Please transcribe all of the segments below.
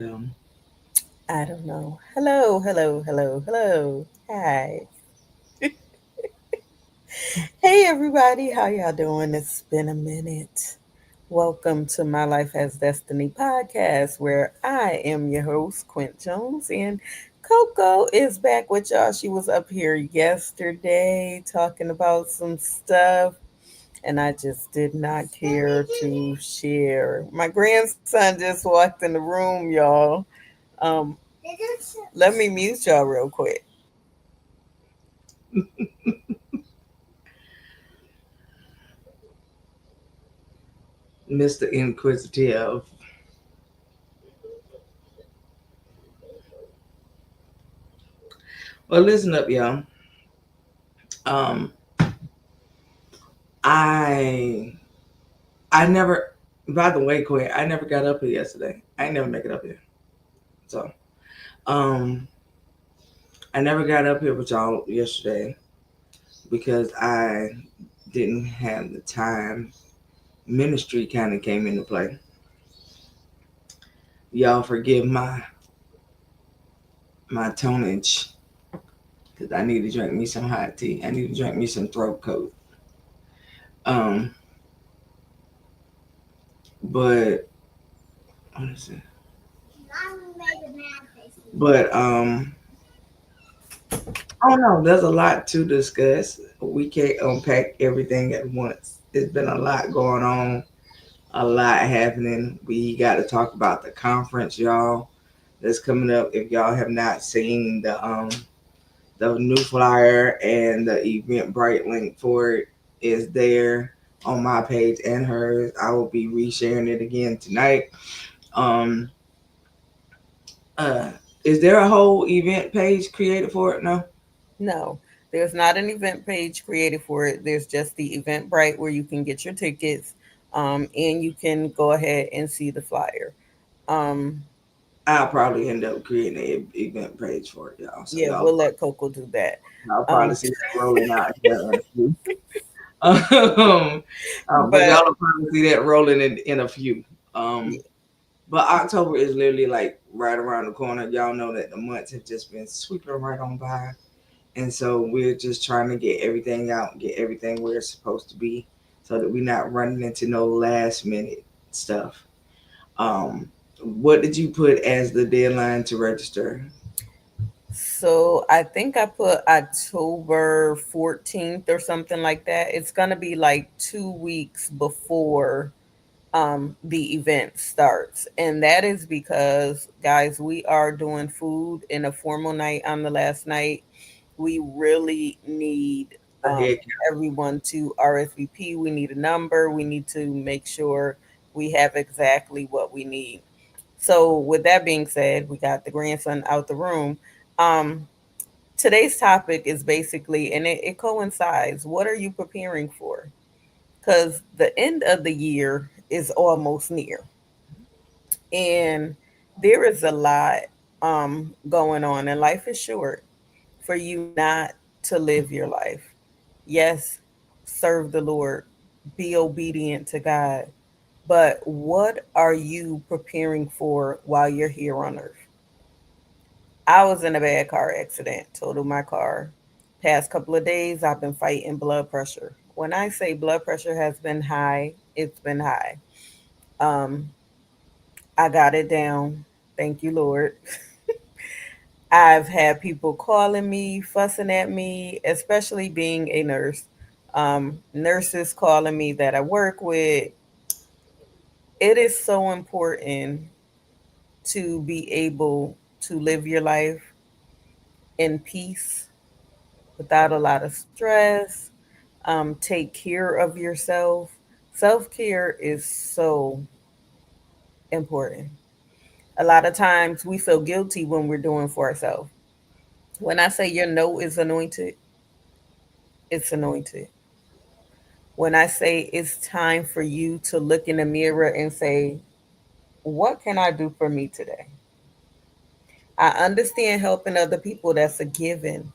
Um, I don't know. Hello, hello, hello, hello. Hi. Hey everybody, how y'all doing? It's been a minute. Welcome to My Life as Destiny podcast, where I am your host, Quint Jones, and Coco is back with y'all. She was up here yesterday talking about some stuff, and I just did not care to share. My grandson just walked in the room, y'all. Um, Let me mute y'all real quick. Mr. Inquisitive. Well, listen up, y'all. Um, I I never. By the way, Quinn, I never got up here yesterday. I ain't never make it up here. So, um, I never got up here with y'all yesterday because I didn't have the time. Ministry kind of came into play. Y'all forgive my tonnage because I need to drink me some hot tea. I need to drink me some throat coat. Um, but what is it? But I don't know. There's a lot to discuss. We can't unpack everything at once. There's been a lot going on, a lot happening. We got to talk about the conference, y'all. That's coming up. If y'all have not seen the new flyer and the Eventbrite link for it is there on my page and hers. I will be resharing it again tonight. Um, uh, is there a whole event page created for it? No. No, there's not an event page created for it. There's just the Eventbrite where you can get your tickets, and you can go ahead and see the flyer. Um, I'll probably end up creating an event page for it, y'all. So yeah, we'll let Coco do that. y'all probably Um, see that rolling out here in a few. Um, but but y'all will probably see that rolling in a few. Um, but October is literally like right around the corner. Y'all know that the months have just been sweeping right on by. And so we're just trying to get everything out, get everything where it's supposed to be so that we're not running into no last minute stuff. Um, what did you put as the deadline to register? so I think I put October 14th or something like that. It's gonna be like 2 weeks before the event starts. And that is because, guys, we are doing food in a formal night on the last night. We really need A um, head everyone to RSVP. We need a number. We need to make sure we have exactly what we need. So, with that being said, we got the grandson out the room. Um, Today's topic is basically, and it coincides, what are you preparing for? Because the end of the year is almost near, and there is a lot going on, and life is short for you not to live your life. Yes, serve the Lord, be obedient to God, but what are you preparing for while you're here on earth? I was in a bad car accident, totaled my car. Past couple of days, I've been fighting blood pressure. When I say blood pressure has been high, it's been high. Um, I got it down. Thank you, Lord. I've had people calling me, fussing at me, especially being a nurse. Nurses calling me that I work with. It is so important to be able to live your life in peace without a lot of stress. Take care of yourself. Self care is so important. A lot of times we feel guilty when we're doing for ourselves. When I say your no is anointed, it's anointed. When I say it's time for you to look in the mirror and say, what can I do for me today? I understand helping other people, that's a given.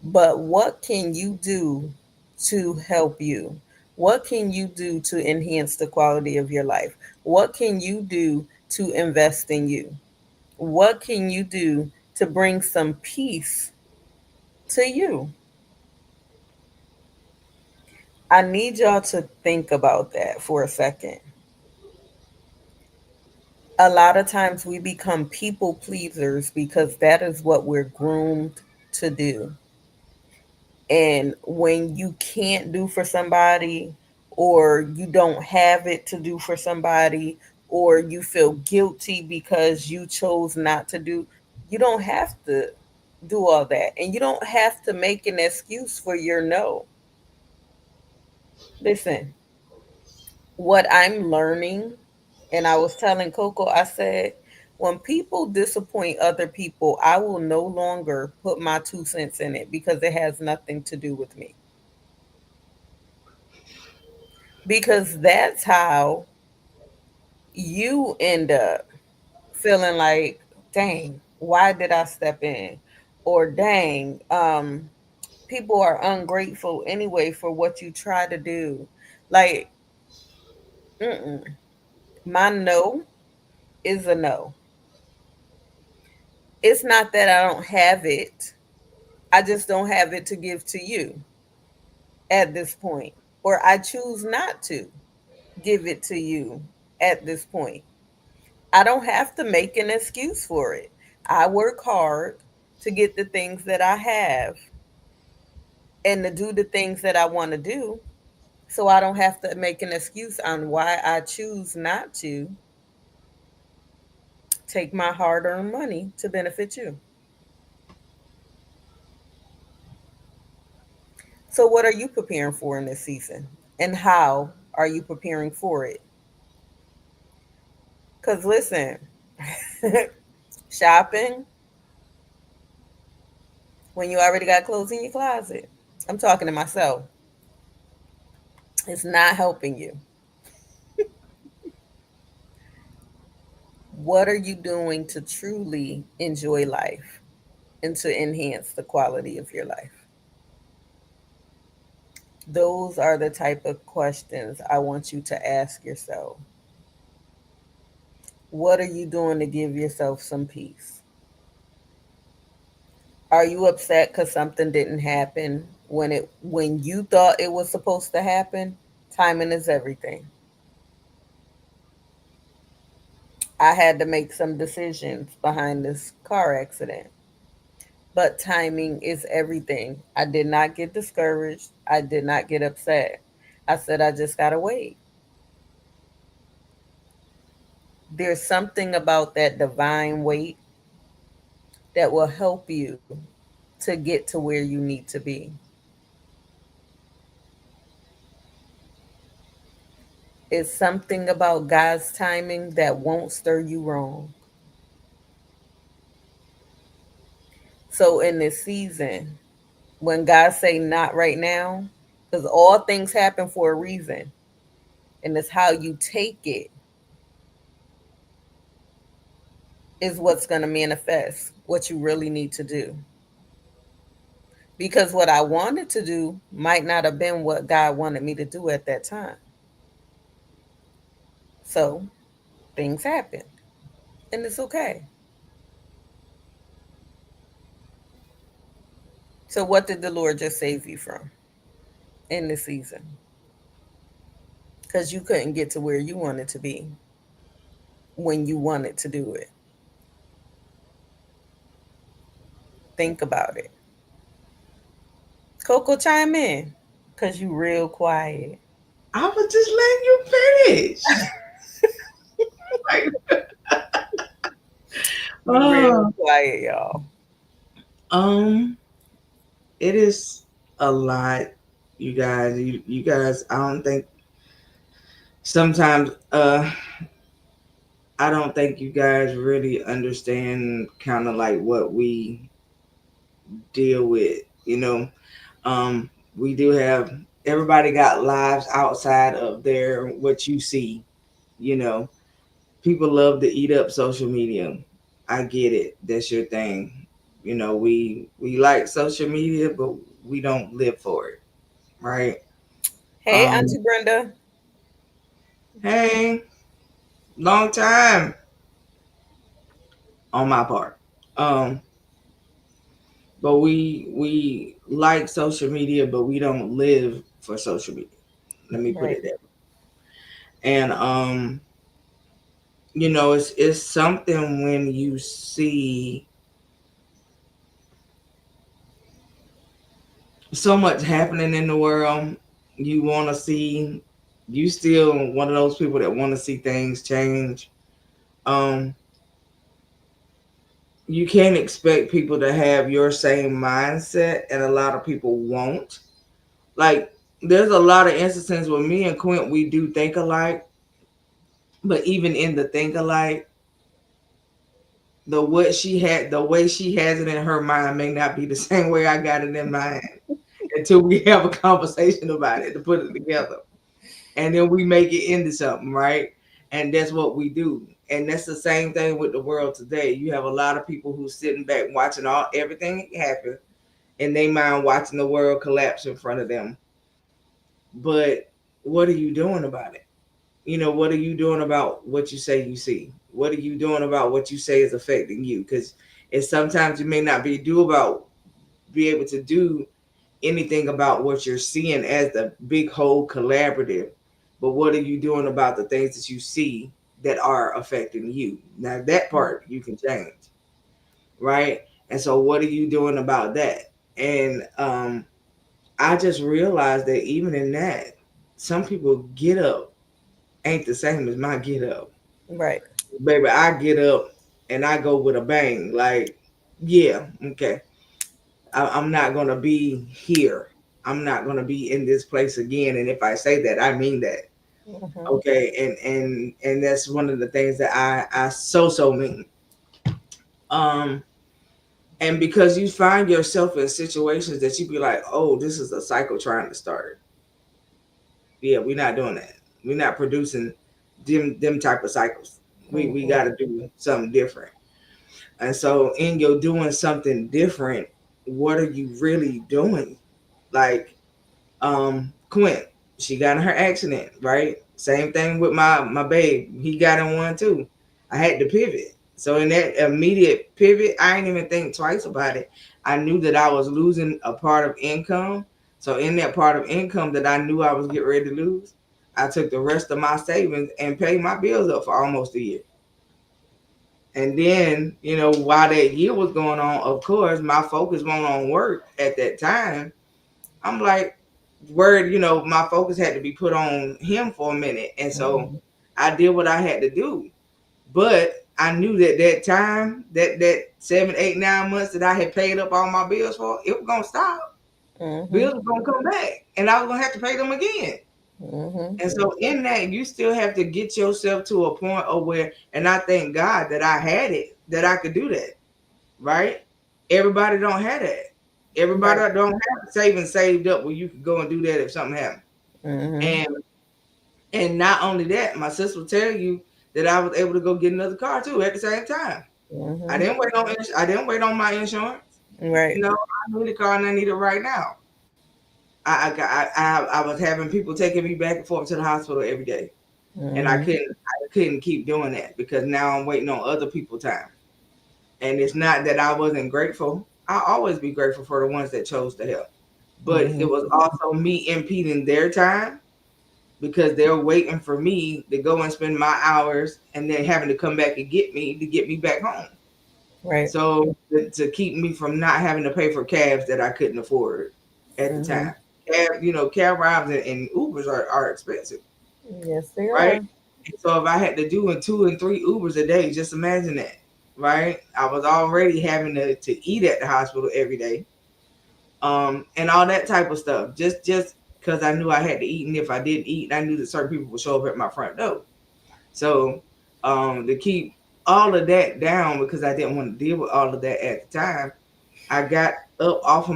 But what can you do to help you? What can you do to enhance the quality of your life? What can you do to invest in you? What can you do to bring some peace to you? I need y'all to think about that for a second. A lot of times we become people pleasers because that is what we're groomed to do. And when you can't do for somebody, or you don't have it to do for somebody, or you feel guilty because you chose not to do, you don't have to do all that. And you don't have to make an excuse for your no. Listen, what I'm learning, and I was telling Coco, I said, when people disappoint other people, I will no longer put my 2 cents in it because it has nothing to do with me. Because that's how you end up feeling like, dang, why did I step in? Or dang, people are ungrateful anyway for what you try to do. Like, mm-mm. My no is a no. It's not that I don't have it. I just don't have it to give to you at this point. Or I choose not to give it to you at this point. I don't have to make an excuse for it. I work hard to get the things that I have and to do the things that I want to do. So I don't have to make an excuse on why I choose not to take my hard earned money to benefit you. So, what are you preparing for in this season? And how are you preparing for it? Because listen, shopping when you already got clothes in your closet, I'm talking to myself, it's not helping you. What are you doing to truly enjoy life and to enhance the quality of your life? Those are the type of questions I want you to ask yourself. What are you doing to give yourself some peace? Are you upset because something didn't happen when you thought it was supposed to happen? Timing is everything. I had to make some decisions behind this car accident. But timing is everything. I did not get discouraged. I did not get upset. I said, I just got to wait. There's something about that divine wait that will help you to get to where you need to be. It's something about God's timing that won't stir you wrong. So in this season, when God say not right now, because all things happen for a reason, and it's how you take it is what's going to manifest what you really need to do. Because what I wanted to do might not have been what God wanted me to do at that time. So things happen, and it's okay. So, what did the Lord just save you from in this season? Because you couldn't get to where you wanted to be when you wanted to do it. Think about it. Coco, chime in because you real quiet. I was just letting you finish. Like, You real oh, quiet, y'all. um, it is a lot, you guys. You guys. I don't think sometimes. I don't think you guys really understand kind of like what we deal with. You know, um, we do have everybody got lives outside of their what you see. You know, people love to eat up social media. I get it. That's your thing. You know, we like social media, but we don't live for it, right? Hey, Um, Auntie Brenda. hey, long time. on my part. Um, but we like social media, but we don't live for social media. Let me put Right. it that way. And it's something when you see so much happening in the world, you want to see. You still one of those people that want to see things change. Um, you can't expect people to have your same mindset, and a lot of people won't. Like, there's a lot of instances where me and Quint we do think alike, but even in the think alike, the way she has it in her mind may not be the same way I got it in mine until we have a conversation about it to put it together. And then we make it into something, right? And that's what we do. And that's the same thing with the world today. You have a lot of people who's sitting back watching everything happen and they mind watching the world collapse in front of them. But what are you doing about it? What are you doing about what you say you see? What are you doing about what you say is affecting you? Because it's sometimes you may not be able to do anything about what you're seeing as the big whole collaborative. But what are you doing about the things that you see that are affecting you? Now that part you can change, right? And so what are you doing about that? And I just realized that even in that, some people get up ain't the same as my get up. Right. Baby, I get up and I go with a bang. Like, yeah, okay. I'm not gonna be here. I'm not gonna be in this place again. And if I say that, I mean that. Mm-hmm. Okay. And that's one of the things that I so mean. Um, and because you find yourself in situations that you be like, oh, this is a cycle trying to start. Yeah, we're not doing that. We're not producing them type of cycles. We Mm-hmm. got to do something different. And so, in your doing something different, what are you really doing? Like, Quint, she got in her accident, right? Same thing with my babe. He got in one too. I had to pivot. So in that immediate pivot, I didn't even think twice about it. I knew that I was losing a part of income. So in that part of income that I knew I was getting ready to lose, I took the rest of my savings and paid my bills up for almost a year. And then, while that year was going on, of course, my focus went on work at that time. I'm like, word, my focus had to be put on him for a minute. And so Mm-hmm. I did what I had to do. But I knew that time, that 7, 8, 9 months that I had paid up all my bills for, it was gonna stop. Mm-hmm. Bills were gonna come back and I was gonna have to pay them again. Mm-hmm. And so in that, you still have to get yourself to a point of where, and I thank God that I had it, that I could do that, right? Everybody don't have that. Everybody Right. don't have savings saved up where you could go and do that if something happened. Mm-hmm. And not only that, my sister will tell you that I was able to go get another car too at the same time. I Mm-hmm. didn't wait on I didn't wait on my insurance. Right. I need a car and I need it right now. I was having people taking me back and forth to the hospital every day, and Mm-hmm. I couldn't keep doing that because now I'm waiting on other people's time. And it's not that I wasn't grateful. I always be grateful for the ones that chose to help, but it Mm-hmm. was also me impeding their time because they're waiting for me to go and spend my hours and then having to come back and get me to get me back home. Right. So to keep me from not having to pay for cabs that I couldn't afford at the Mm-hmm. time. Cab rides and Ubers are expensive, Yes, they right? are. So if I had to do 2 and 3 Ubers a day, just imagine that, right? I was already having to eat at the hospital every day, and all that type of stuff. Just because I knew I had to eat, and if I didn't eat, I knew that certain people would show up at my front door. So to keep all of that down because I didn't want to deal with all of that at the time, I got up off of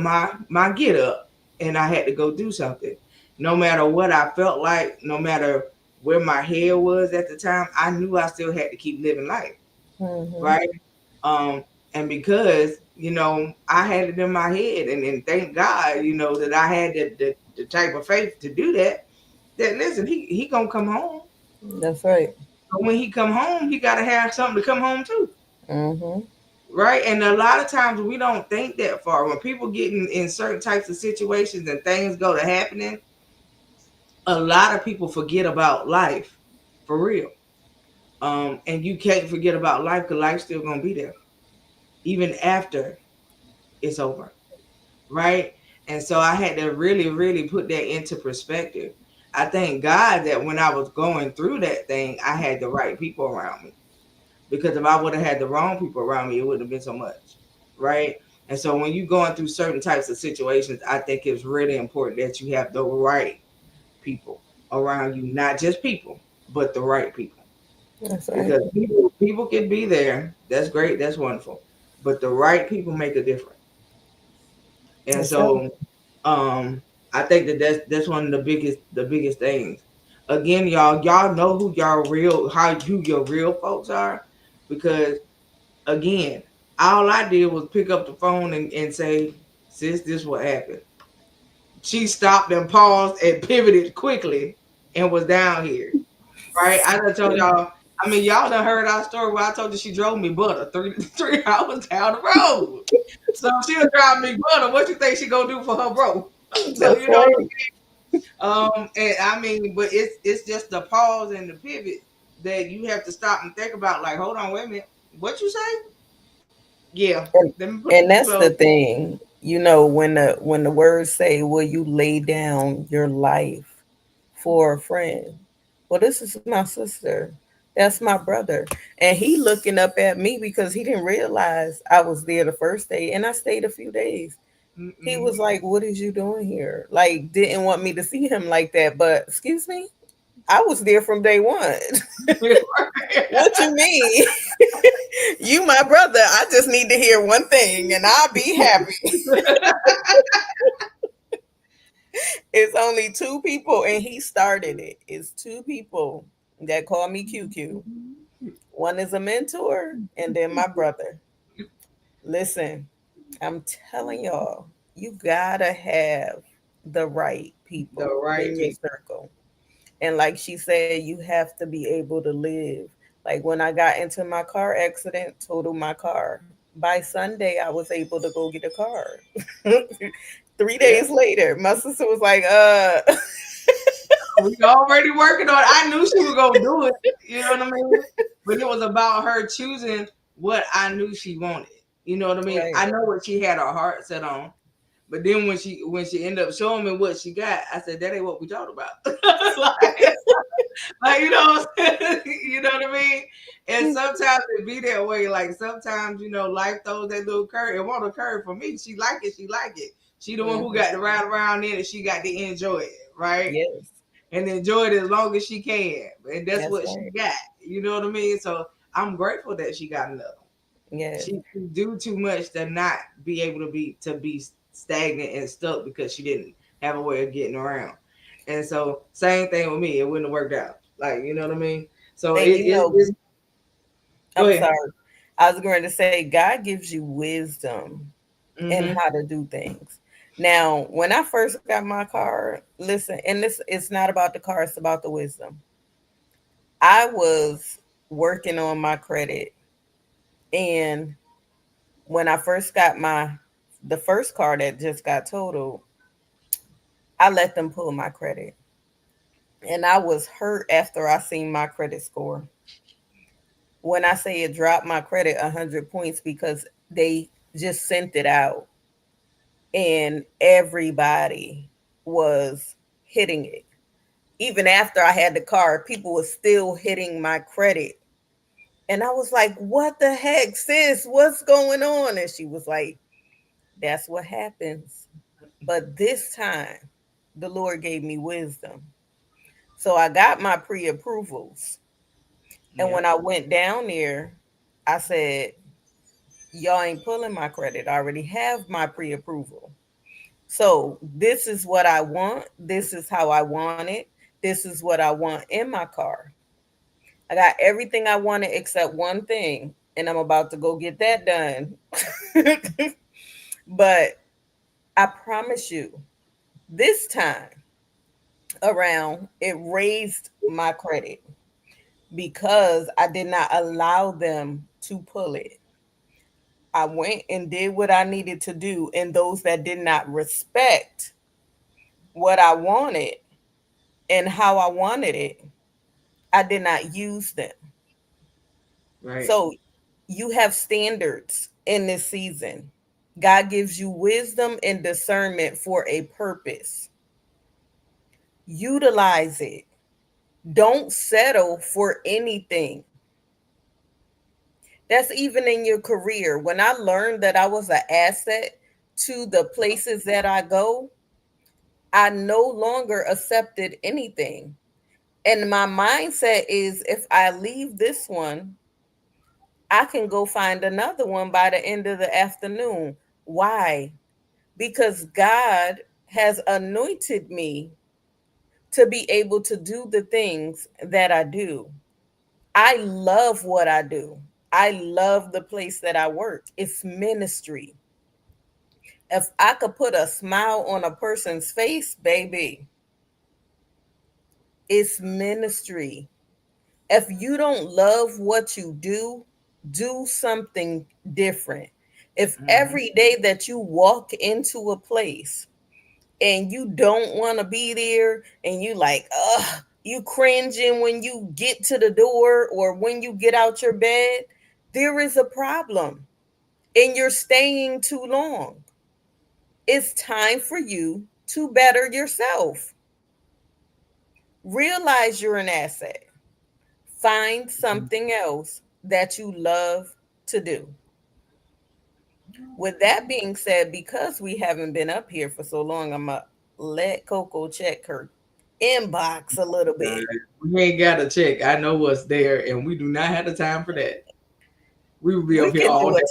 my get up and I had to go do something. No matter what I felt like, no matter where my head was at the time, I knew I still had to keep living life, Mm-hmm. right? Um, and because I had it in my head, and thank God, that I had the type of faith to do that. That listen, he gonna come home. That's right. But when he come home, he gotta have something to come home to. Mm-hmm. right? And a lot of times we don't think that far. When people get in certain types of situations and things go to happening, a lot of people forget about life for real. And you can't forget about life because life's still gonna be there even after it's over, right? And so I had to really, really put that into perspective. I thank God that when I was going through that thing, I had the right people around me. Because if I would have had the wrong people around me, it wouldn't have been so much, right? And so when you're going through certain types of situations, I think it's really important that you have the right people around you, not just people, but the right people. That's right. Because people can be there. That's great. That's wonderful. But the right people make a difference. And That's right. so I think that that's one of the biggest things. Again, y'all know who y'all real how who your real folks are, because again, all I did was pick up the phone and say, sis, this what happened. She stopped and paused and pivoted quickly and was down here. Right? I done told y'all, I mean, y'all done heard our story where I told you she drove me butter three hours down the road. So she'll drive me butter. What you think she gonna do for her bro? So That's you know, right. and I mean, but it's just the pause and the pivot that you have to stop and think about. Like, hold on, wait a minute, what you say? Yeah, And, let me put and the that's the clothes. thing, when the words say, "Will you lay down your life for a friend?" Well, this is my sister. That's my brother, and he looking up at me because he didn't realize I was there the first day, and I stayed a few days. He Mm-mm. was like, "What is you doing here?" Like, didn't want me to see him like that. But excuse me, I was there from day one. What you mean? You my brother. I just need to hear one thing and I'll be happy. It's only two people and he started it. It's two people that call me QQ. One is a mentor and then my brother. Listen, I'm telling y'all, you gotta have the right The people right in your people. circle. And like she said, you have to be able to live. Like when I got into my car accident, totaled my car. By Sunday, I was able to go get a car. 3 days Yeah. later, my sister was like, We already working on it. I knew she was gonna do it. You know what I mean? But it was about her choosing what I knew she wanted. You know what I mean? right, I know what she had her heart set on. But then when she ended up showing me what she got, I said, that ain't what we talked about. Like, you know what I'm saying? You know what I mean? And sometimes it be that way. Like sometimes, life throws that little curve. It won't occur for me. She like it, she like it. She the one who mhm, got to ride around in and she got to enjoy it, right? yes, And enjoy it as long as she can. And that's that's what she right, got. You know what I mean? So I'm grateful that she got another. yes. She do too much to not be able to be stagnant and stuck because she didn't have a way of getting around. And so same thing with me. It wouldn't have worked out. Like, you know what I mean? So And you know, it's go I'm ahead. sorry. I was going to say, God gives you wisdom and Mm-hmm. how to do things. Now, when I first got my car, listen, and this it's not about the car, it's about the wisdom. I was working on my credit, and when I first got the first car that just got totaled, I let them pull my credit. And I was hurt after I seen my credit score. When I say it dropped my credit 100 points because they just sent it out and everybody was hitting it. Even after I had the car, people were still hitting my credit. And I was like, what the heck, sis? What's going on? And she was like, that's what happens. But this time, the Lord gave me wisdom. So I got my pre approvals. And when Yep. I went down there, I said, y'all ain't pulling my credit. I already have my pre approval. So this is what I want. This is how I want it. This is what I want in my car. I got everything I wanted except one thing, and I'm about to go get that done. But I promise you, this time around, it raised my credit because I did not allow them to pull it. I went and did what I needed to do, and those that did not respect what I wanted and how I wanted it, I did not use them. Right. So you have standards in this season. God gives you wisdom and discernment for a purpose. Utilize it. Don't settle for anything. That's even in your career. When I learned that I was an asset to the places that I go, I no longer accepted anything. And my mindset is if I leave this one, I can go find another one by the end of the afternoon. Why? Because God has anointed me to be able to do the things that I do. I love what I do. I love the place that I work. It's ministry. If I could put a smile on a person's face, baby, it's ministry. If you don't love what you do something different. If Hmm. every day that you walk into a place and you don't want to be there and you like, you cringing when you get to the door or when you get out your bed, there is a problem and you're staying too long. It's time for you to better yourself. Realize you're an asset. Find something else that you love to do. With that being said, because we haven't been up here for so long, I'm going to let Coco check her inbox a little bit. We ain't got to check. I know what's there, and we do not have the time for that. We will be We up here can all do day.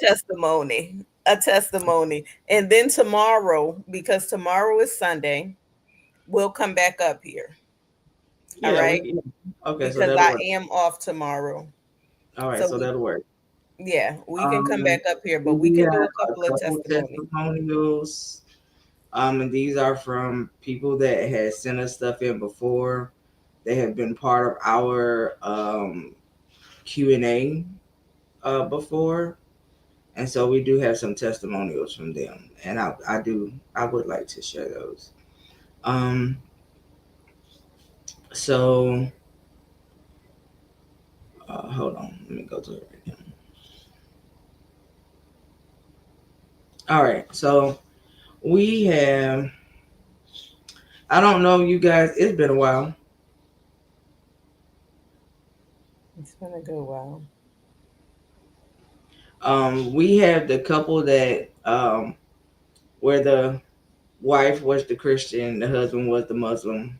a testimony. And then tomorrow, because tomorrow is Sunday, we'll come back up here. All Yeah, right. we. Okay, so Because that'll I work. am off tomorrow. All right, So so that'll work. we can come back up here, but we We can have do a a couple of couple testimonies. testimonials. And these are from people that had sent us stuff in before. They have been part of our Q&A before, and so we do have some testimonials from them, and I would like to share those. Um, so hold on, let me go to it again. All right, so we have. I don't know, you guys. It's been a while. It's been a good while. We have the couple that where the wife was the Christian, the husband was the Muslim.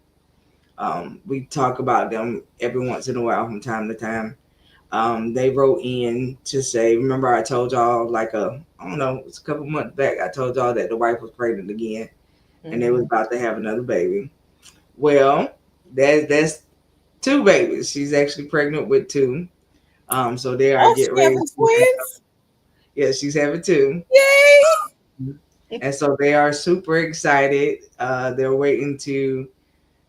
We talk about them every once in a while from time to time. They wrote in to say, remember I told y'all like I don't know, it's a couple months back. I told y'all that the wife was pregnant again, and they was Hmm. about to have another baby. Well, that's two babies. She's actually pregnant with two. So they are Oh, getting she ready having to have, twins? yeah, she's having two. Yay! And so they are super excited. They're waiting to.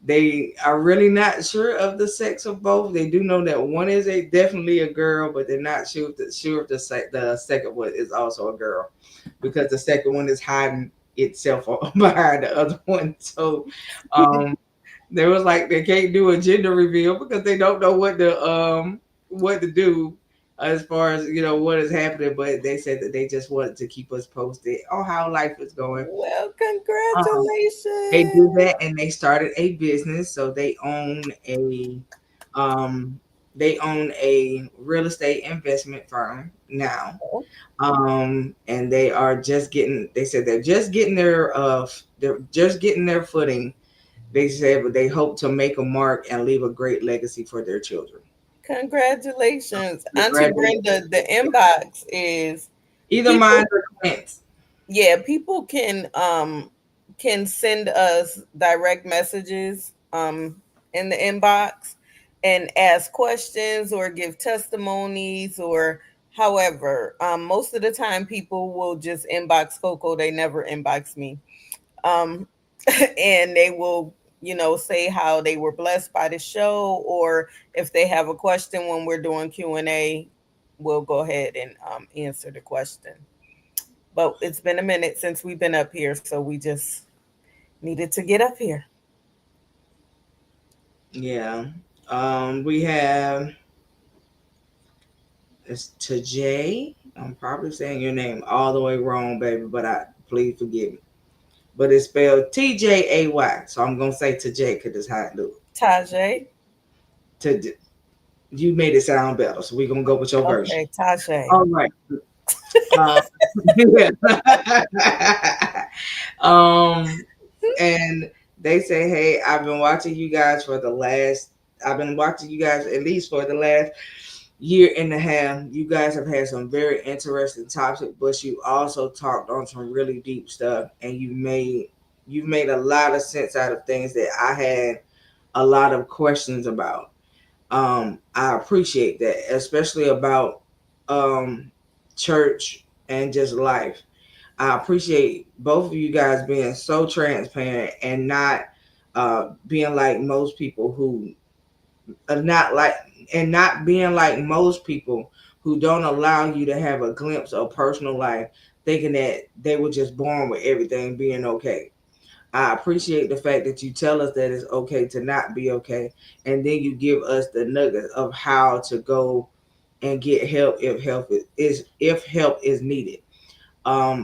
They are really not sure of the sex of both. They do know that one is a definitely a girl, but they're not sure if the second one is also a girl, because the second one is hiding itself behind the other one. So, um, they was like they can't do a gender reveal because they don't know what to do as far as what is happening. But they said that they just wanted to keep us posted on how life is going. Well, Um, they do congratulations. that, and they started a business. So um, they own a real estate investment firm now. And they are just getting. They said they're just getting their footing. They said, but they hope to make a mark and leave a great legacy for their children. Congratulations. Auntie Brenda, Congratulations. the inbox is Either mine people, or Clint's. yeah, people can send us direct messages in the inbox and ask questions or give testimonies or however. Most of the time people will just inbox Coco, they never inbox me. Um and they will say how they were blessed by the show, or if they have a question when we're doing Q&A, we'll go ahead and answer the question. But it's been a minute since we've been up here, so we just needed to get up here. Yeah. We have it's Tajay. I'm probably saying your name all the way wrong, baby, but I please forgive me. But it's spelled TJAY. So I'm gonna say Tajay because that's how I do Tajay. it. You made it sound better, so we're gonna go with your version. Okay, Tajay. All right. Uh, yeah. um, and they say, "Hey, I've been watching you guys for the last. I've been watching you guys at least for the last year and a half. You guys have had some very interesting topics, but you also talked on some really deep stuff, and you've made a lot of sense out of things that I had a lot of questions about. I appreciate that, especially about um, church and just life. I appreciate both of you guys being so transparent and not being like most people who are not like, and not being like most people who don't allow you to have a glimpse of personal life, thinking that they were just born with everything being okay. I appreciate the fact that you tell us that it's okay to not be okay, and then you give us the nuggets of how to go and get help if help is needed.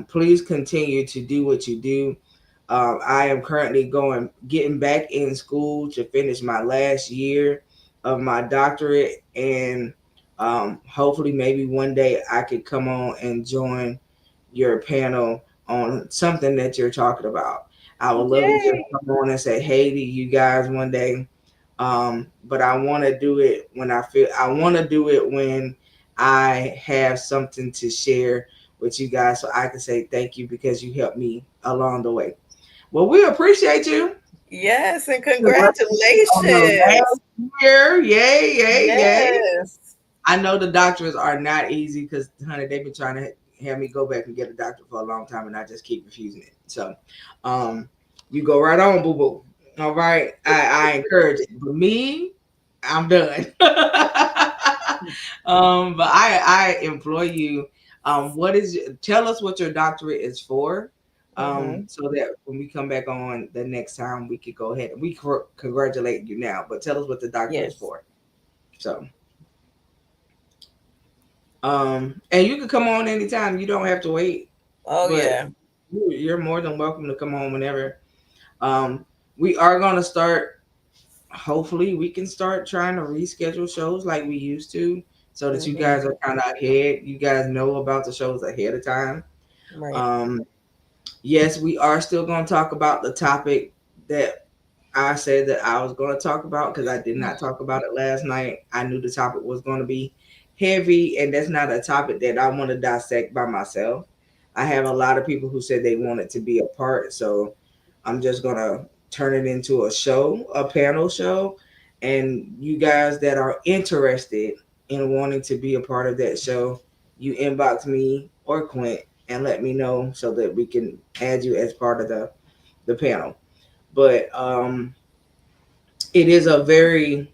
Please continue to do what you do. I am currently getting back in school to finish my last year of my doctorate, and hopefully, maybe one day I could come on and join your panel on something that you're talking about. I would love to just Yay. come on and say hey to you guys one day. But I want to do it when I want to do it when I have something to share with you guys so I can say thank you because you helped me along the way. Well, we appreciate you. Yes, and On the congratulations. last year, yay, yay, yay. Yes. I know the doctors are not easy because, honey, they've been trying to have me go back and get a doctor for a long time, and I just keep refusing it. So, um, you go right on, boo boo. All right, I encourage it, but me, I'm done. But I implore you. Tell us what your doctorate is for, Hmm. so that when we come back on the next time, we could go ahead and congratulate you now. But tell us what the doctorate is Yes. for. So. And you can come on anytime. You don't have to wait, Oh but yeah. you're more than welcome to come on whenever. Um, we are gonna start. Hopefully, we can start trying to reschedule shows like we used to, so that you Hmm. guys are kind of ahead. You guys know about the shows ahead of time. Right. Um, yes, we are still gonna talk about the topic that I said that I was going to talk about because I did not talk about it last night. I knew the topic was going to be heavy, and that's not a topic that I want to dissect by myself. I have a lot of people who said they want it to be a part, so I'm just going to turn it into a show, a panel show. And you guys that are interested in wanting to be a part of that show, you inbox me or Quint and let me know so that we can add you as part of the panel. But it is a very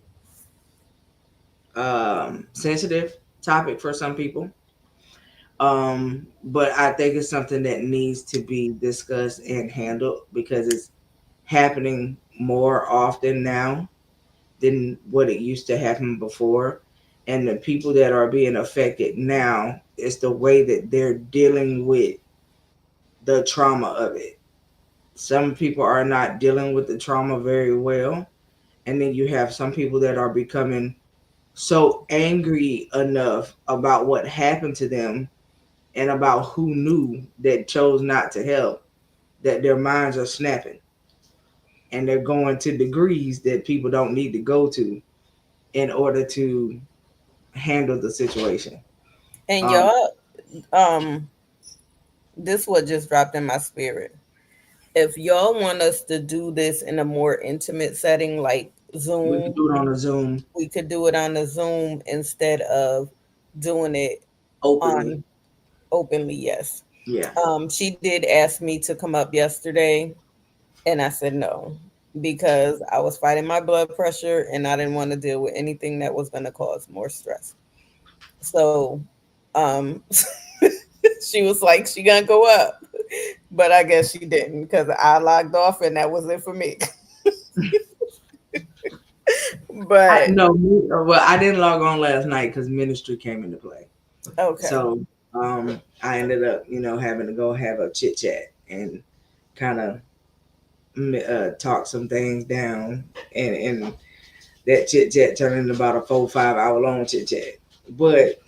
sensitive topic for some people. But I think it's something that needs to be discussed and handled because it's happening more often now than what it used to happen before. And the people that are being affected now is the way that they're dealing with the trauma of it. Some people are not dealing with the trauma very well. And then you have some people that are becoming so angry enough about what happened to them and about who knew that chose not to help that their minds are snapping and they're going to degrees that people don't need to go to in order to handle the situation. And Um, y'all, um, this what just dropped in my spirit. If y'all want us to do this in a more intimate setting like we can Zoom, do it on a Zoom we could do it on the Zoom instead of doing it openly. on openly, yes. Yeah. She did ask me to come up yesterday, and I said no because I was fighting my blood pressure and I didn't want to deal with anything that was going to cause more stress. So, um, She was like, she gonna go up, but I guess she didn't because I logged off and that was it for me. I But no, well, I didn't log on last night because ministry came into play. okay, So I ended up, having to go have a chit chat and kind of talk some things down, and that chit chat turned into about a 4 or 5 hour long chit chat. But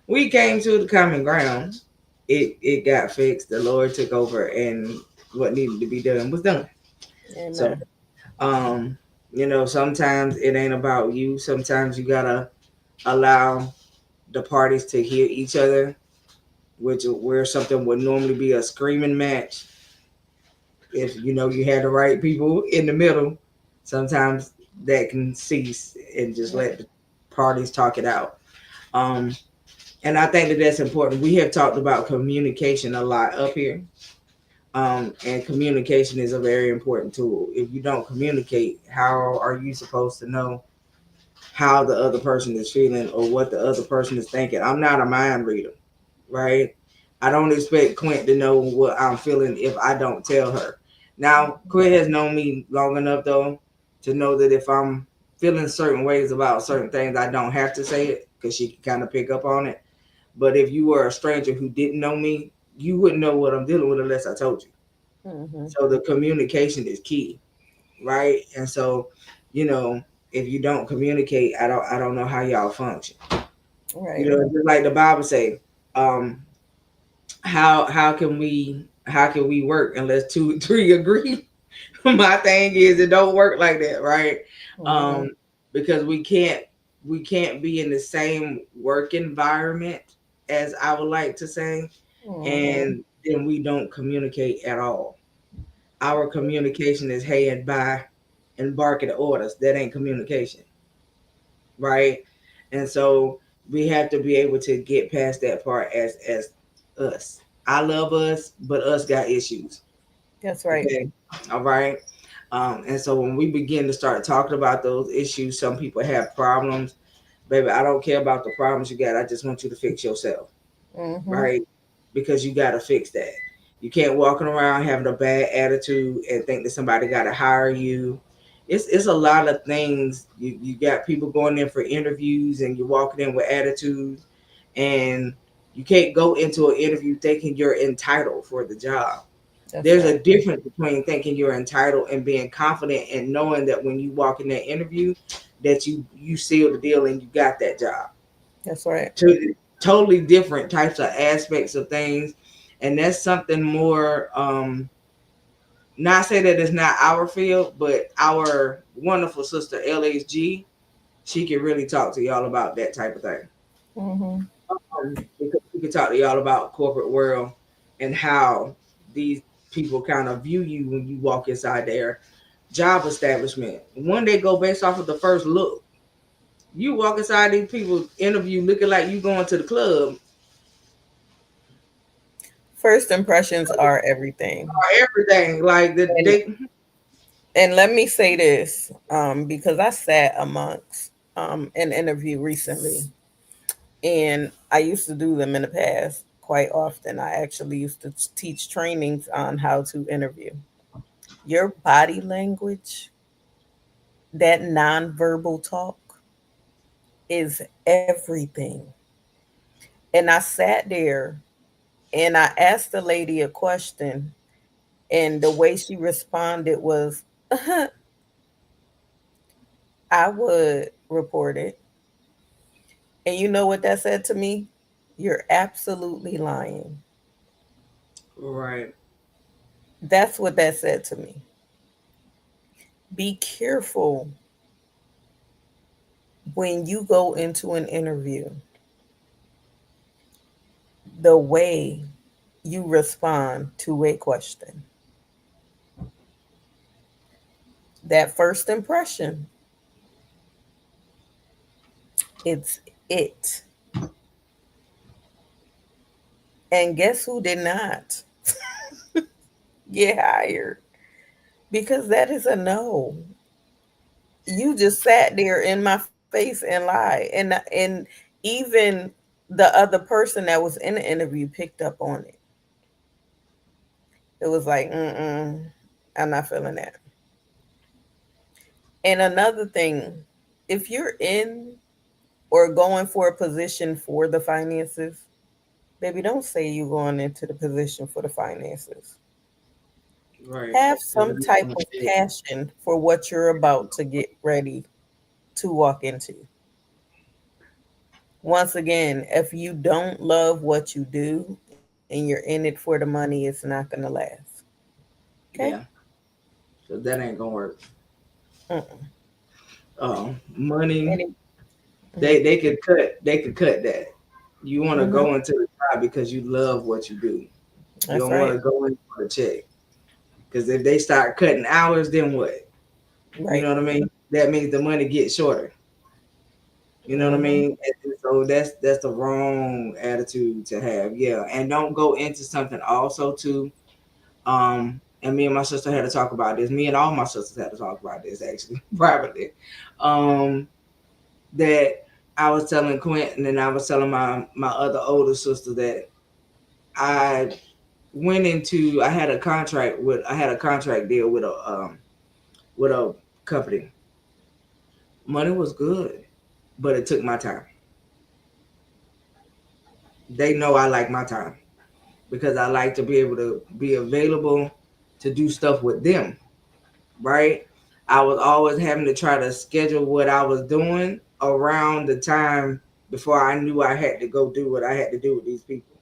we came to the common ground. It got fixed. The Lord took over, and what needed to be done was done. So amen. um, sometimes it ain't about you. Sometimes you gotta allow the parties to hear each other, which where something would normally be a screaming match. If you had the right people in the middle, sometimes that can cease and just let the parties talk it out. Um, and I think that that's important. We have talked about communication a lot up here, and communication is a very important tool. If you don't communicate, how are you supposed to know how the other person is feeling or what the other person is thinking? I'm not a mind reader, right? I don't expect Quint to know what I'm feeling if I don't tell her. Now, Quint has known me long enough though to know that if I'm feeling certain ways about certain things, I don't have to say it because she can kind of pick up on it. But if you were a stranger who didn't know me, you wouldn't know what I'm dealing with unless I told you. Mm-hmm. So the communication is key, right? And so, you know, if you don't communicate, I don't know how y'all function. Right. Just like the Bible say, um, how can we work unless two three agree? My thing is it don't work like that, right? Mm-hmm. Um, because we can't be in the same work environment as I would like to say, Mm-hmm. and then we don't communicate at all. Our communication is hey and bye and barking orders. That ain't communication, right? And so we have to be able to get past that part as us. I love us, but us got issues. That's right. Okay. All right. And so when we begin to start talking about those issues, some people have problems. Baby, I don't care about the problems you got. I just want you to fix yourself. Mm-hmm. Right? Because you got to fix that. You can't walking around having a bad attitude and think that somebody got to hire you. It's a lot of things. You got people going in for interviews and you're walking in with attitudes, and you can't go into an interview thinking you're entitled for the job. That's There's right. a difference between thinking you're entitled and being confident and knowing that when you walk in that interview that you seal the deal and you got that job. That's right. Two totally different types of aspects of things, and that's something more. Not say that it's not our field, but our wonderful sister LHG, she can really talk to y'all about that type of thing. Mm-hmm. Because we can talk to y'all about corporate world and how these people kind of view you when you walk inside their job establishment. One, they go based off of the first look. You walk inside these people interview looking like you going to the club. First impressions are everything. Everything like that And they let me say this, because I sat amongst an interview recently, and I used to do them in the past quite often. I actually used to teach trainings on how to interview. Your body language, that nonverbal talk, is everything. And I sat there and I asked the lady a question, and the way she responded was, I would report it. And you know what that said to me? You're absolutely lying. right. That's what that said to me. Be careful when you go into an interview, the way you respond to a question. That first impression, it's it. And guess who did not get hired? Because that is a no. You just sat there in my face and lied. And even the other person that was in the interview picked up on it. It was like, I'm not feeling that. And another thing, if you're in or going for a position for the finances, baby, don't say you're going into the position for the finances. Right. Have Because some type of passion for what you're about to get ready to walk into. Once again, if you don't love what you do and you're in it for the money, it's not going to last. Okay? yeah, so that ain't gonna work. Mm-mm. Money, Any- mhm. they could cut that. You want to Mhm. go into the job because you love what you do. You That's don't want right. to go in for the check. Because if they start cutting hours, then what? You know Right. what I mean? That means the money gets shorter. You know what I Mhm. mean? And so that's the wrong attitude to have. Yeah, and don't go into something also too. And me and my sister had to talk about this. Me and all my sisters had to talk about this actually privately. Um, that I was telling Quentin and I was telling my other older sister that I I had a contract deal with a company. Money was good, but it took my time. They know I like my time because I like to be able to be available to do stuff with them, right? I was always having to try to schedule what I was doing around the time before I knew I had to go do what I had to do with these people.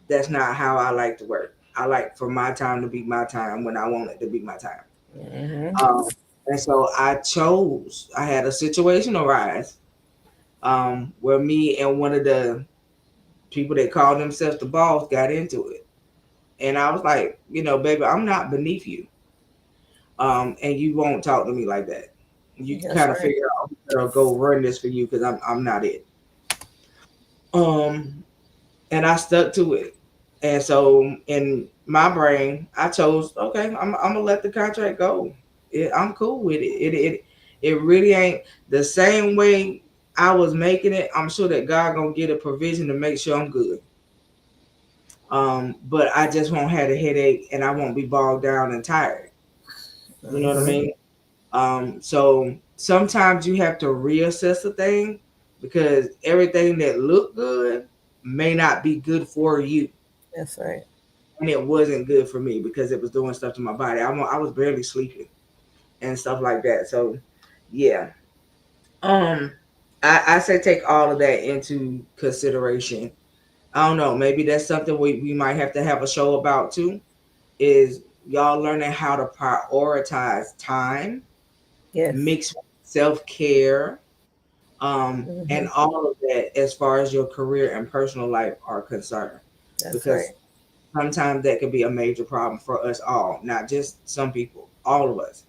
That's not how I like to work. I like for my time to be my time when I want it to be my time. Mhm. Um, and so I had a situation arise where me and one of the people that called themselves the boss got into it. And I was like, baby, I'm not beneath you. And you won't talk to me like that. You can That's kind of right. figure out who's gonna go run this for you because I'm not it. Um, and I stuck to it. And so in my brain, I chose, okay, I'm gonna let the contract go. I'm cool with it. It really ain't the same way I was making it. I'm sure that God gonna get a provision to make sure I'm good. But I just won't have a headache and I won't be bogged down and tired. You know what I Mhm. mean? So sometimes you have to reassess a thing because everything that looked good may not be good for you. That's right. And it wasn't good for me because it was doing stuff to my body. I was barely sleeping and stuff like that. So yeah. Um I say take all of that into consideration. I don't know, maybe that's something we might have to have a show about too, is y'all learning how to prioritize time Yes. mixed with self-care, and Mhm. all of that as far as your career and personal life are concerned. That's Because right. sometimes that could be a major problem for us all, not just some people, all of us.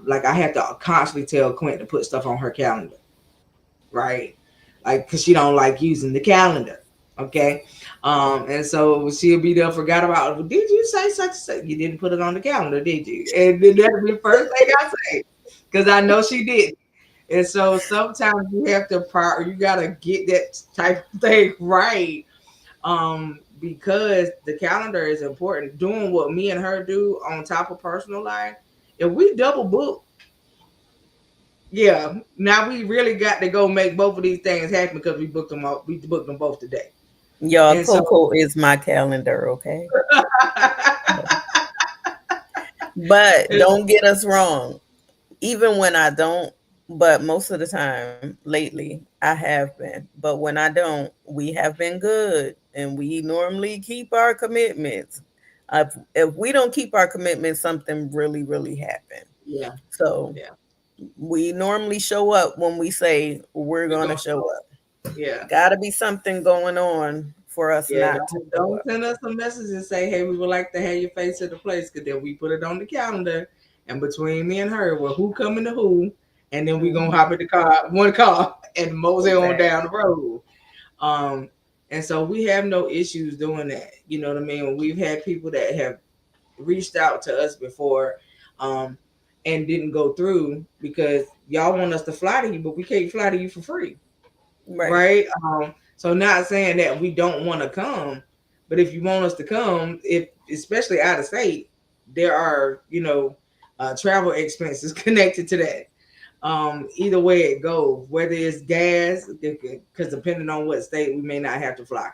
Like I have to constantly tell Quint to put stuff on her calendar, right? Like, cause she don't like using the calendar. Okay. And so she'll be there, forgot about it. Well, did you say such and such? You didn't put it on the calendar, did you? And then that'll be the first thing I say. Cause I know she did. And so sometimes you have to you gotta get that type of thing right. Because the calendar is important. Doing what me and her do on top of personal life, if we double book, yeah, now we really got to go make both of these things happen because we booked them both today. Y'all, And so Coco is my calendar, okay? But don't get us wrong. Even when I don't, but most of the time lately, I have been. But when I don't, we have been good and we normally keep our commitments. If we don't keep our commitments, something really, really happened. yeah, So yeah. we normally show up when we say we're We're going to gonna show up. yeah. Got to be something going on for us Yeah, not to show don't up. send us a message and say, "Hey, we would like to have your face at the place," because then we put it on the calendar, and between me and her, well, who coming to who, and then we gonna Mhm. hop in the car, one car, and mosey on Exactly. down the road. Um, and so we have no issues doing that. You know what I mean? We've had people that have reached out to us before, um, and didn't go through because y'all want us to fly to you, but we can't fly to you for free, Right. right? So not saying that we don't want to come, but if you want us to come, if especially out of state, there are travel expenses connected to that. Either way it goes, whether it's gas, because depending on what state, we may not have to fly,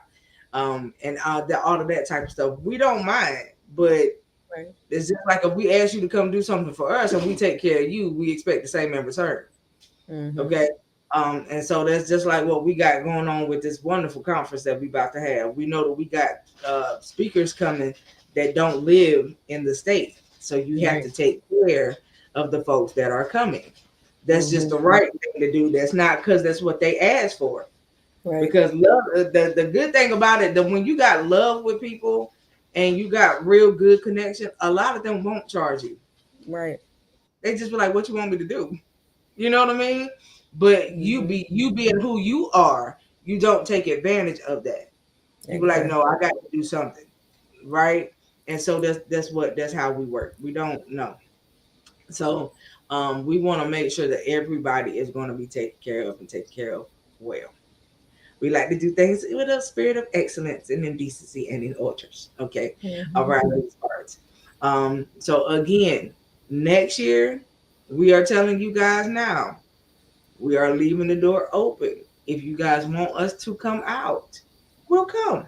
and all of that type of stuff. We don't mind, but Right. it's just like if we ask you to come do something for us and we take care of you, we expect the same in return. Mm-hmm. Okay. And so that's just like what we got going on with this wonderful conference that we about to have. We know that we got speakers coming that don't live in the state. So you have Right. to take care of the folks that are coming. That's just Mm-hmm. the right thing to do. That's not because that's what they asked for. Right. Because love, the good thing about it, that when you got love with people and you got real good connection, a lot of them won't charge you. Right. They just be like, "What you want me to do?" You know what I mean? But Mm-hmm. you being who you are, you don't take advantage of that. You be like, no, Exactly. I got to do something, right? And so that's how we work. We don't know. So we want to make sure that everybody is going to be taken care of and taken care of well. We like to do things with a spirit of excellence and in decency and in orders. Okay, Mm-hmm. around these parts. So again, next year we are telling you guys now, we are leaving the door open. If you guys want us to come out, we'll come.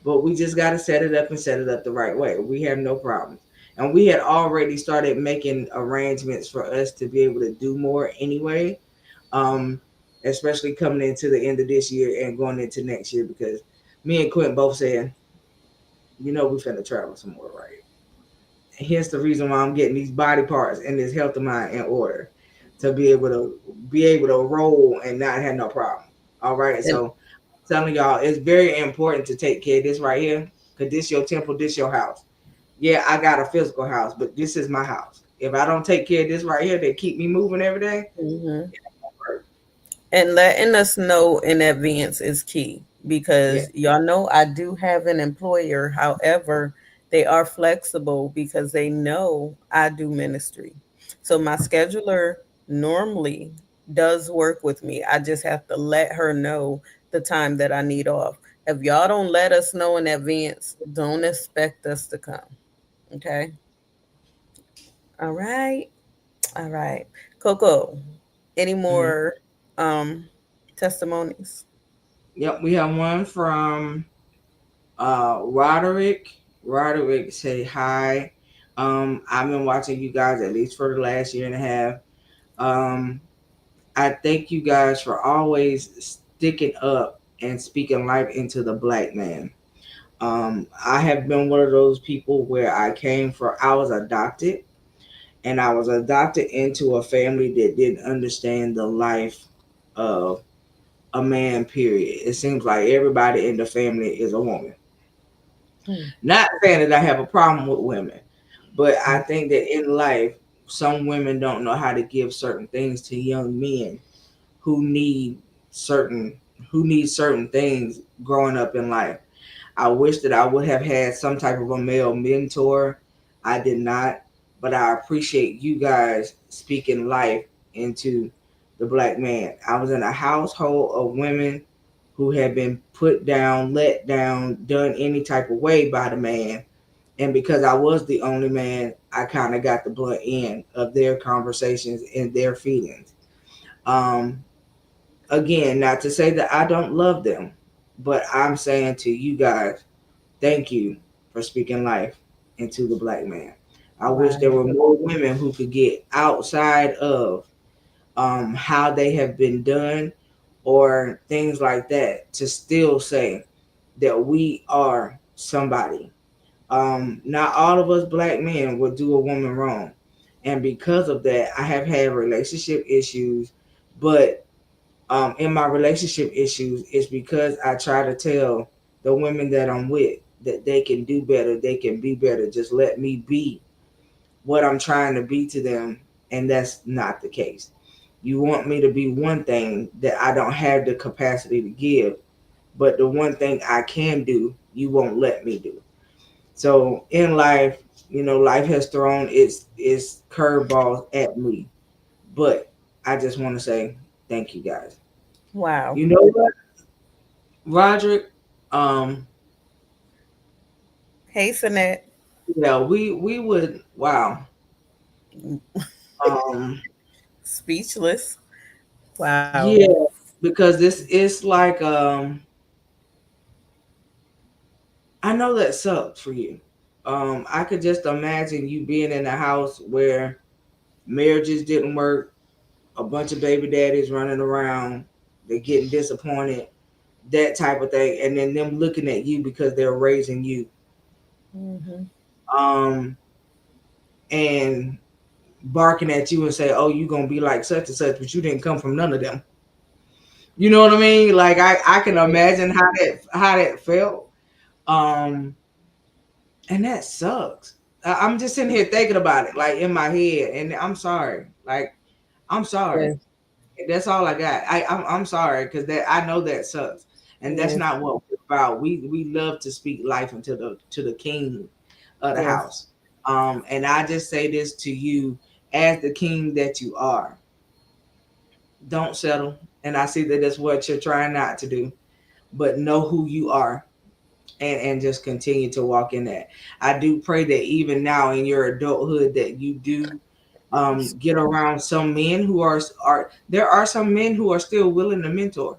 But we just got to set it up and set it up the right way. We have no problems. And we had already started making arrangements for us to be able to do more anyway, um, especially coming into the end of this year and going into next year because me and Quentin both said, we finna travel some more, right? Hence the reason why I'm getting these body parts and this health of mind in order to be able to roll and not have no problem. All right. And So I'm telling y'all, it's very important to take care of this right here. Cause this your temple, this your house. Yeah, I got a physical house, but this is my house. If I don't take care of this right here, that keep me moving every day. mm-hmm. And letting us know in advance is key Yeah. because y'all know I do have an employer. However, they are flexible because they know I do ministry. So my scheduler normally does work with me. I just have to let her know the time that I need off. If y'all don't let us know in advance, don't expect us to come. Okay. All right. All right. Coco, any Mhm. more um testimonies? Yep. We have one from Roderick. Roderick say hi. I've been watching you guys at least for the last year and a half. Um, I thank you guys for always sticking up and speaking life into the black man. I have been one of those people where I was adopted, and I was adopted into a family that didn't understand the life of a man, period. It seems like everybody in the family is a woman. Hmm. Not saying that I have a problem with women, but I think that in life, some women don't know how to give certain things to young men who need certain certain things growing up in life. I wish that I would have had some type of a male mentor. I did not, but I appreciate you guys speaking life into the black man. I was in a household of women who had been put down, let down, done any type of way by the man. And because I was the only man, I kind of got the blunt end of their conversations and their feelings. Um, Again, not to say that I don't love them, but I'm saying to you guys, thank you for speaking life into the black man. I wish there Right. were more women who could get outside of how they have been done or things like that to still say that we are somebody. Not all of us black men would do a woman wrong. And because of that, I have had relationship issues, but in my relationship issues is because I try to tell the women that I'm with that they can do better, they can be better. Just let me be what I'm trying to be to them, and that's not the case. You want me to be one thing that I don't have the capacity to give, but the one thing I can do, you won't let me do. So in life, life has thrown its curveballs at me, but I just want to say thank you guys. Wow. You know what? Roderick, um, Hey, Sinette. yeah, we would wow. Um, Speechless. Wow. yeah, because this is like I know that sucks for you. I could just imagine you being in a house where marriages didn't work, a bunch of baby daddies running around, they're getting disappointed, that type of thing, and then them looking at you because they're raising you. Hmm. Um, and barking at you and say, "Oh, you gonna be like such and such," but you didn't come from none of them. You know what I mean? Like I can Right. imagine how that felt. Um, and that sucks. I'm just sitting here thinking about it, like in my head, and I'm sorry. Like I'm sorry. Yes. That's all I got. I'm sorry because that I know that sucks, and that's Yes. not what we're about. We love to speak life into the king of the Yes. house. And I just say this to you as the king that you are. Don't settle. And I see that that's what you're trying not to do, but know who you are and just continue to walk in that. I do pray that even now in your adulthood that you do get around some men who are there are some men who are still willing to mentor,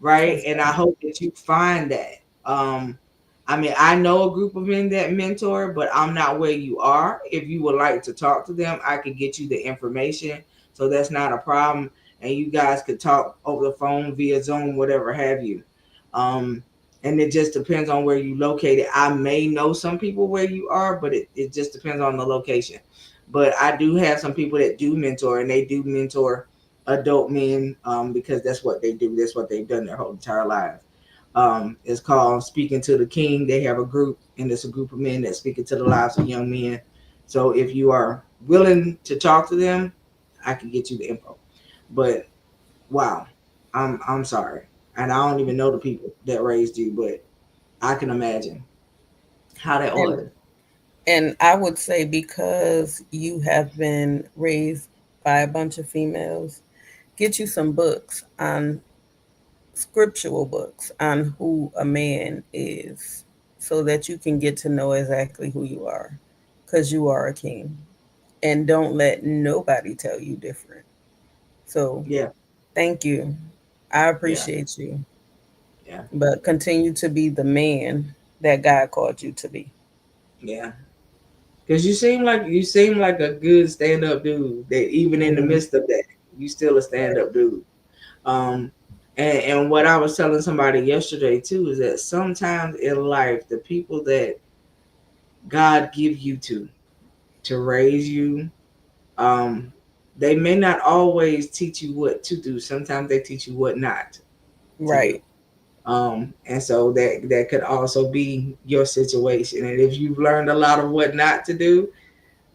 right? And I Okay. hope that you find that. Um, I mean, I know a group of men that mentor, but I'm not where you are. If you would like to talk to them, I could get you the information. So that's not a problem. And you guys could talk over the phone, via Zoom, whatever have you. Um, and it just depends on where you located. I may know some people where you are, but it just depends on the location. But I do have some people that do mentor, and they do mentor adult men because that's what they do. That's what they've done their whole entire lives. It's called Speaking to the King. They have a group, and it's a group of men that speak into the lives of young men. So if you are willing to talk to them, I can get you the info. But wow, I'm sorry, and I don't even know the people that raised you, but I can imagine how that And was. and I would say because you have been raised by a bunch of females, get you some books on scriptural books on who a man is so that you can get to know exactly who you are because you are a king and don't let nobody tell you different. So Yeah, thank you. I yeah, appreciate you, yeah, but continue to be the man that God called you to be. yeah. Because you seem like a good stand up dude. That even in the Mm. midst of that, you still a stand up dude. Um, and what I was telling somebody yesterday too is that sometimes in life, the people that God give you to raise you, um, they may not always teach you what to do. Sometimes they teach you what not to do. Right. And so that could also be your situation. And if you've learned a lot of what not to do,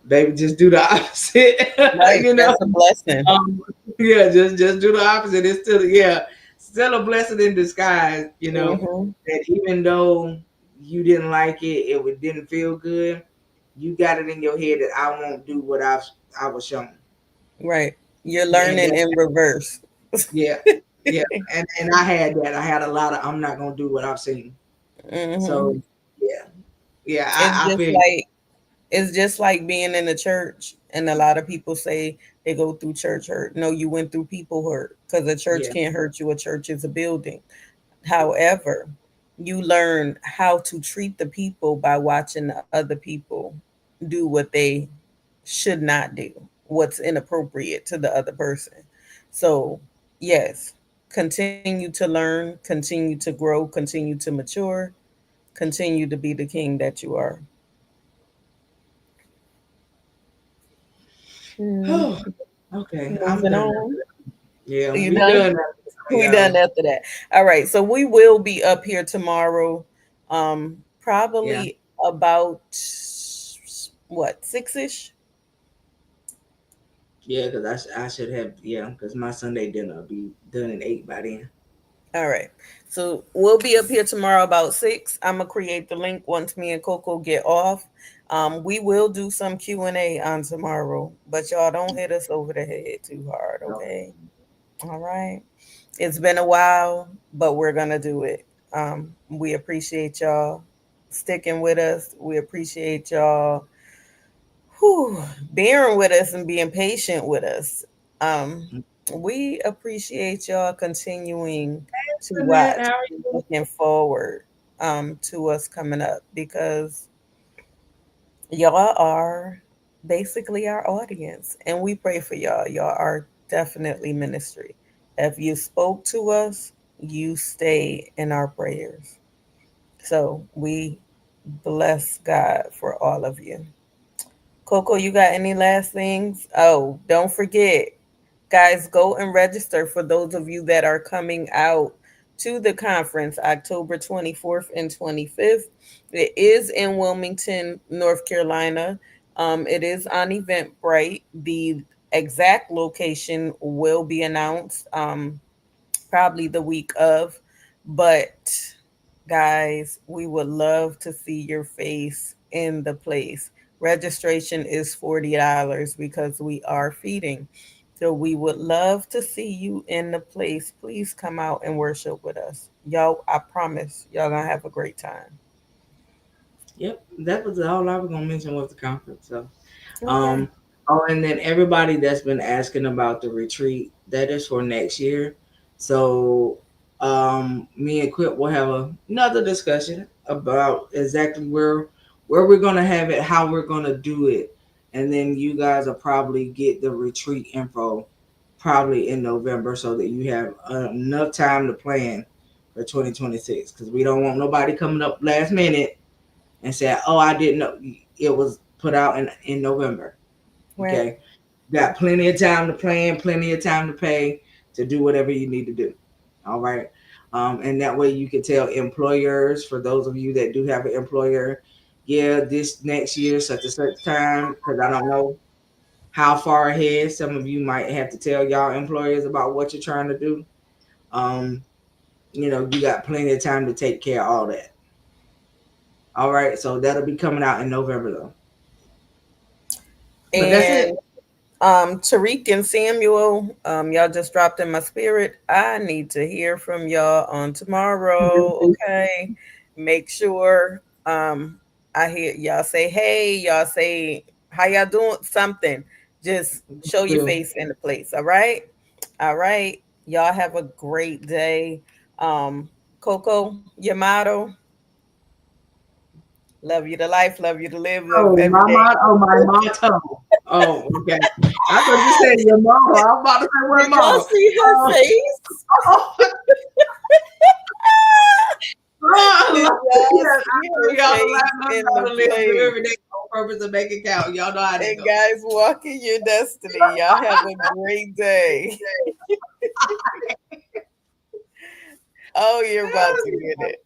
baby, just do the opposite. Right. you know, That's a blessing. um, yeah, just do the opposite. It's still still a blessing in disguise. You know Hmm. that even though you didn't like it, didn't feel good. You got it in your head that I won't do what I was shown, Right. You're and learning that in reverse. yeah, yeah, and I had that. I had a lot of I'm not gonna do what I've seen. Hmm. So yeah, yeah, It's I just feel like it's just like being in the church, and a lot of people say they go through church hurt. No, you went through people hurt because a church yeah, can't hurt you. A church is a building. However, you learn how to treat the people by watching the other people do what they should not do, what's inappropriate to the other person. So, yes, continue to learn, continue to grow, continue to mature, continue to be the king that you are. Mm, okay, I'm moving done. on. Yeah, Are you we done? done. We Yeah, done after that. All right. So we will be up here tomorrow. yeah. Probably about what, 6-ish? Yeah, because I should have, yeah, because my Sunday dinner will be done at 8 by then. All right. So we'll be up here tomorrow about 6. I'm gonna create the link once me and Coco get off. We will do some Q&A on tomorrow, but y'all don't hit us over the head too hard, So, okay? All right. It's been a while, but we're gonna do it. We appreciate y'all sticking with us. We appreciate y'all whew, bearing with us and being patient with us. Um, we appreciate y'all continuing to Jeanette, watch how are and you? looking forward to us coming up because y'all are basically our audience and we pray for y'all. Y'all are definitely ministry. If you spoke to us, you stay in our prayers. So we bless God for all of you. Coco, you got any last things? Oh, don't forget, guys, go and register for those of you that are coming out to the conference October 24th and 25th. It is in Wilmington, North Carolina. It is on Eventbrite. The exact location will be announced probably the week of, but guys, we would love to see your face in the place. Registration is $40 because we are feeding. So we would love to see you in the place. Please come out and worship with us. Y'all, I promise y'all gonna have a great time. Yep, that was all I was gonna mention was the conference. So, Okay. um, oh, and then everybody that's been asking about the retreat, that is for next year. So, me and Quip will have another discussion about exactly where we're gonna have it, how we're gonna do it, and then you guys will probably get the retreat info probably in November so that you have enough time to plan for 2026 because we don't want nobody coming up last minute and said, "Oh, I didn't know it was put out in November." Right. Okay, got plenty of time to plan, plenty of time to pay to do whatever you need to do. All right, and that way you can tell employers, for those of you that do have an employer, yeah, this next year such and such time, because I don't know how far ahead. Some of you might have to tell y'all employers about what you're trying to do. Um, you got plenty of time to take care of all that. All right, so that'll be coming out in November though. But that's And it. Tariq and Samuel, y'all just dropped in my spirit. I need to hear from y'all on tomorrow. Okay. Make sure I hear y'all say hey, y'all say how y'all doing, something. Just show your Will. face in the place. All right. All right. Y'all have a great day. Coco, your motto, love you to life, love you to live Oh, every day. my motto. Oh, okay. I thought you said your motto. I was about to say what Did y'all motto. see her Oh, face? oh, I Did love it. y'all Yes, see I her tell y'all to face laugh, in y'all the to live, live place? every day on purpose and make it count. Y'all know how that And goes. guys, walk in your destiny. Y'all have a great day. Oh, you're about to get it.